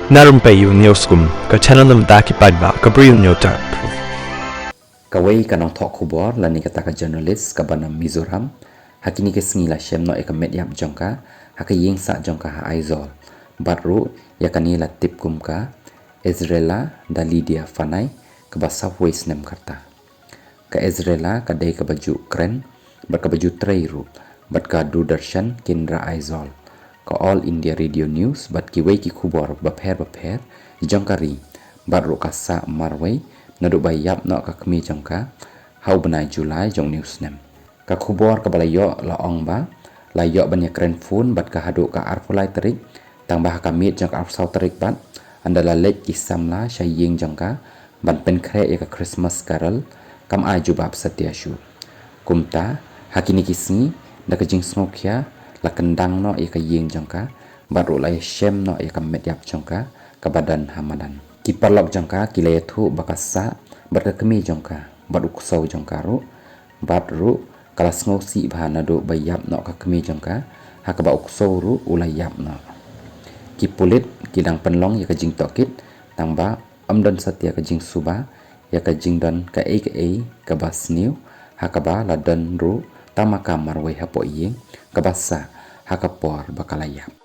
Na Rympei U Hynñiewtrep, channel nabynta paidbah, Bri U Hynñiewtrep. Kawai kanong thoh Khubor lani kataka journalist kabanam Mizoram hakini ke sngi la Shem no eka metiap jongka haka iing sa jongka ha Aizawl baroh yakani la tip kumka Israela dalidia fanai kaba southwest nem karta ka Israela kadai ka baju kren bat ka baju trairu bat ka Kyrshan kendra Aizawl ka All India Radio News bat ki wei ki Khubor bapher jongkari baroh ka sa marwei naduk bayap no ka kemi jongka hau benai Julai jong news nem ka Khubor ka balayo la ong ba layo banyak kren phone bat ka haduk ka arpulai terik tang bah ka mit jong arp sau terik bat andala lek ki samla iing jongka ban pen kre ya ka Christmas carol kam ai jubab setia shu kumta hakini kisni da ka jing smokya la kendang no ya ka iing jongka baroh la Shem no ya ka metiap jongka ka badan hamadan kiparlok jongka kilaya thoh bakasa bat ka kemi jongka bat uksau jongka ru bat ru kalas ngosi bahana do bayap no ka kemi jongka hakaba uksau ru ulayap no ki pulit kidang penlong ya ka jing tokit tangba amdan satya ka jing suba ya ka jing dan ka ka basniu hakaba ladan ru tamaka marwei hapoh iing kabasa hakapor bakalayap